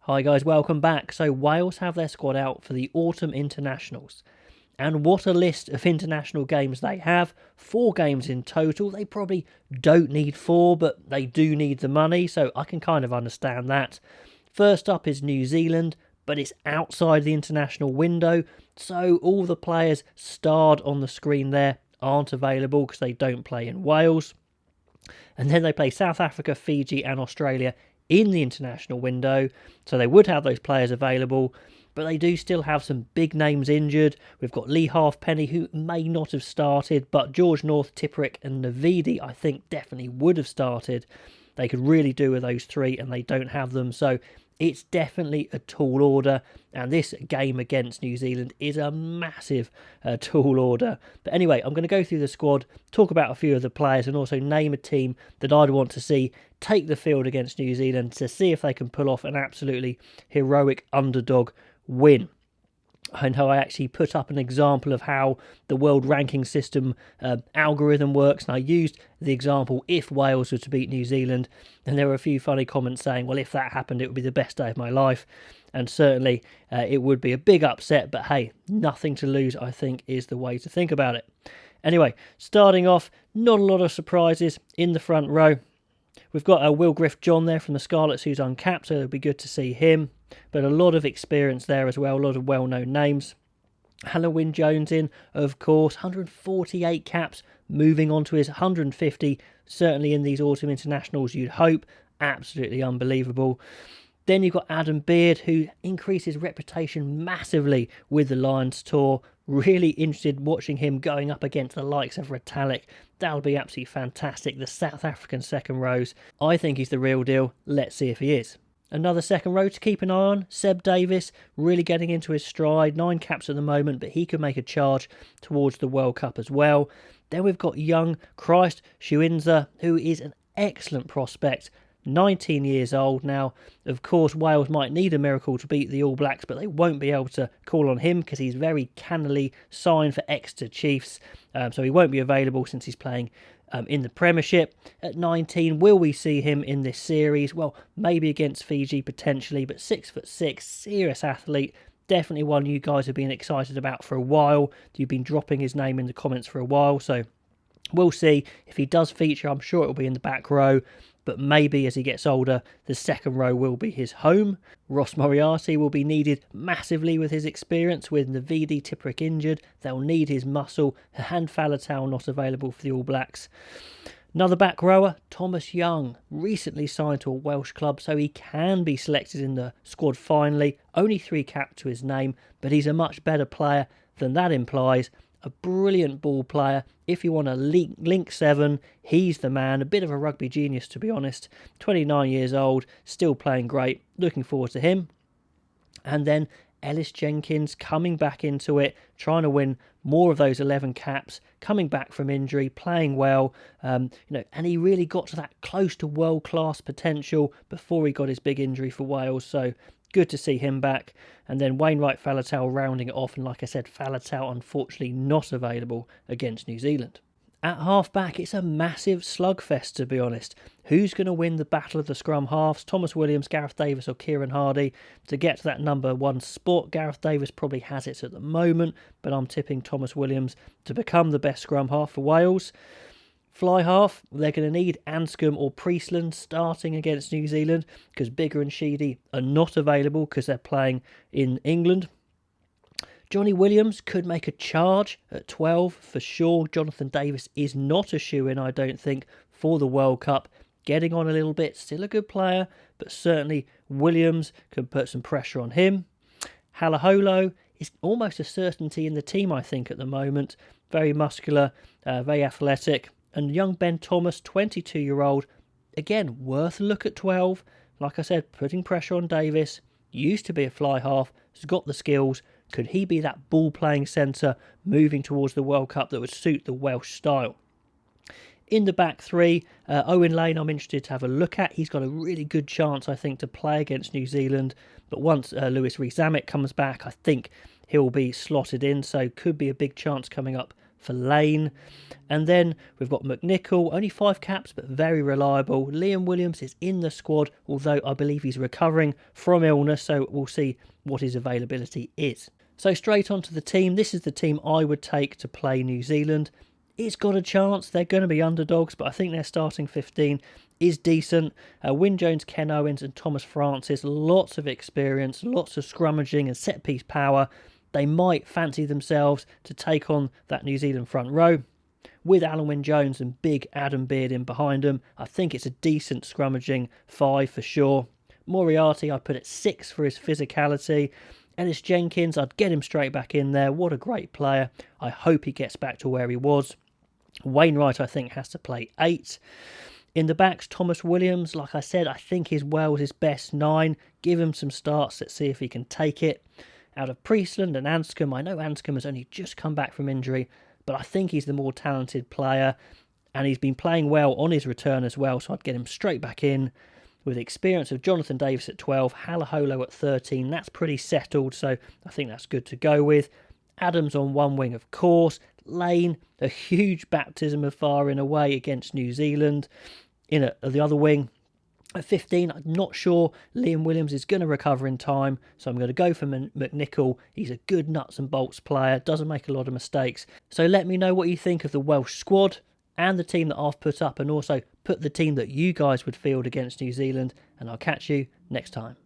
Hi guys, welcome back. So Wales have their squad out for the autumn internationals. And what a list of international games they have. 4 games in total. They probably don't need 4, but they do need the money, so I can kind of understand that. First up is New Zealand, but it's outside the international window, so all the players starred on the screen there aren't available because they don't play in Wales. And then they play South Africa, Fiji and Australia in the international window, so they would have those players available, but they do still have some big names injured. We've got Lee Halfpenny, who may not have started, but George North, Tipuric and Navidi, I think, definitely would have started. They could really do with those 3, and they don't have them, so it's definitely a tall order, and this game against New Zealand is a massive tall order. But anyway, I'm going to go through the squad, talk about a few of the players, and also name a team that I'd want to see take the field against New Zealand to see if they can pull off an absolutely heroic underdog win. I know I actually put up an example of how the world ranking system algorithm works, and I used the example if Wales were to beat New Zealand, and there were a few funny comments saying, well, if that happened, it would be the best day of my life, and certainly it would be a big upset, but hey, nothing to lose, I think, is the way to think about it. Anyway, starting off, not a lot of surprises in the front row. We've got Will Griff-John there from the Scarlets, who's uncapped, so it'll be good to see him. But a lot of experience there as well, a lot of well-known names. Alan Wynne-Jones in, of course, 148 caps, moving on to his 150, certainly in these autumn internationals, you'd hope. Absolutely unbelievable. Then you've got Adam Beard, who increased his reputation massively with the Lions tour. Really interested watching him going up against the likes of Retallick. That would be absolutely fantastic. The South African second rows. I think he's the real deal. Let's see if he is. Another second row to keep an eye on. Seb Davis, really getting into his stride. 9 caps at the moment, but he could make a charge towards the World Cup as well. Then we've got young Christ Schuinzer, who is an excellent prospect. 19 years old now. Of course, Wales might need a miracle to beat the All Blacks, but they won't be able to call on him because he's very cannily signed for Exeter Chiefs. So he won't be available since he's playing in the Premiership. At 19, will we see him in this series? Well, maybe against Fiji potentially, but 6'6", serious athlete. Definitely one you guys have been excited about for a while. You've been dropping his name in the comments for a while, so we'll see. If he does feature, I'm sure it'll be in the back row, but maybe as he gets older, the second row will be his home. Ross Moriarty will be needed massively with his experience. With Navidi Tipuric injured, they'll need his muscle. And Faletau not available for the All Blacks. Another back rower, Thomas Young, recently signed to a Welsh club, so he can be selected in the squad finally. Only 3 caps to his name, but he's a much better player than that implies. A brilliant ball player. If you want a link 7, he's the man. A bit of a rugby genius, to be honest. 29 years old, still playing great. Looking forward to him. And then Ellis Jenkins coming back into it, trying to win more of those 11 caps, coming back from injury, playing well. And he really got to that close to world-class potential before he got his big injury for Wales. So good to see him back. And then Wainwright Faletau rounding it off. And like I said, Faletau unfortunately not available against New Zealand. At half-back, it's a massive slugfest, to be honest. Who's going to win the battle of the scrum halves? Thomas Williams, Gareth Davis or Kieran Hardy? To get to that number 1 spot, Gareth Davis probably has it at the moment, but I'm tipping Thomas Williams to become the best scrum half for Wales. Fly half, they're going to need Anscombe or Priestland starting against New Zealand because Biggar and Sheedy are not available because they're playing in England. Johnny Williams could make a charge at 12 for sure. Jonathan Davis is not a shoo-in, I don't think, for the World Cup. Getting on a little bit, still a good player, but certainly Williams can put some pressure on him. Halaholo is almost a certainty in the team, I think, at the moment. Very muscular, very athletic. And young Ben Thomas, 22-year-old, again, worth a look at 12. Like I said, putting pressure on Davis. Used to be a fly half, has got the skills. Could he be that ball-playing centre moving towards the World Cup that would suit the Welsh style? In the back 3, Owen Lane I'm interested to have a look at. He's got a really good chance, I think, to play against New Zealand. But once Lewis Rees-Zammit comes back, I think he'll be slotted in. So could be a big chance coming up for Lane. And then we've got McNichol, only 5 caps, but very reliable. Liam Williams is in the squad, although I believe he's recovering from illness, so we'll see what his availability is. So straight on to the team. This is the team I would take to play New Zealand. It's got a chance. They're going to be underdogs, but I think their starting 15 is decent. Wyn Jones, Ken Owens and Thomas Francis, lots of experience, lots of scrummaging and set-piece power. They might fancy themselves to take on that New Zealand front row. With Alan Wyn-Jones and big Adam Beard in behind them, I think it's a decent scrummaging 5 for sure. Moriarty, I'd put at 6 for his physicality. Ellis Jenkins, I'd get him straight back in there. What a great player. I hope he gets back to where he was. Wainwright, I think, has to play 8. In the backs, Thomas Williams, like I said, I think his Wales' best 9. Give him some starts. Let's see if he can take it. Out of Priestland and Anscombe, I know Anscombe has only just come back from injury, but I think he's the more talented player, and he's been playing well on his return as well, so I'd get him straight back in. With the experience of Jonathan Davis at 12, Halaholo at 13, that's pretty settled, so I think that's good to go with. Adams on one wing, of course. Lane, a huge baptism of fire in a way against New Zealand. In the other wing, at 15, I'm not sure Liam Williams is going to recover in time, so I'm going to go for McNichol. He's a good nuts and bolts player, doesn't make a lot of mistakes. So let me know what you think of the Welsh squad and the team that I've put up, and also put the team that you guys would field against New Zealand, and I'll catch you next time.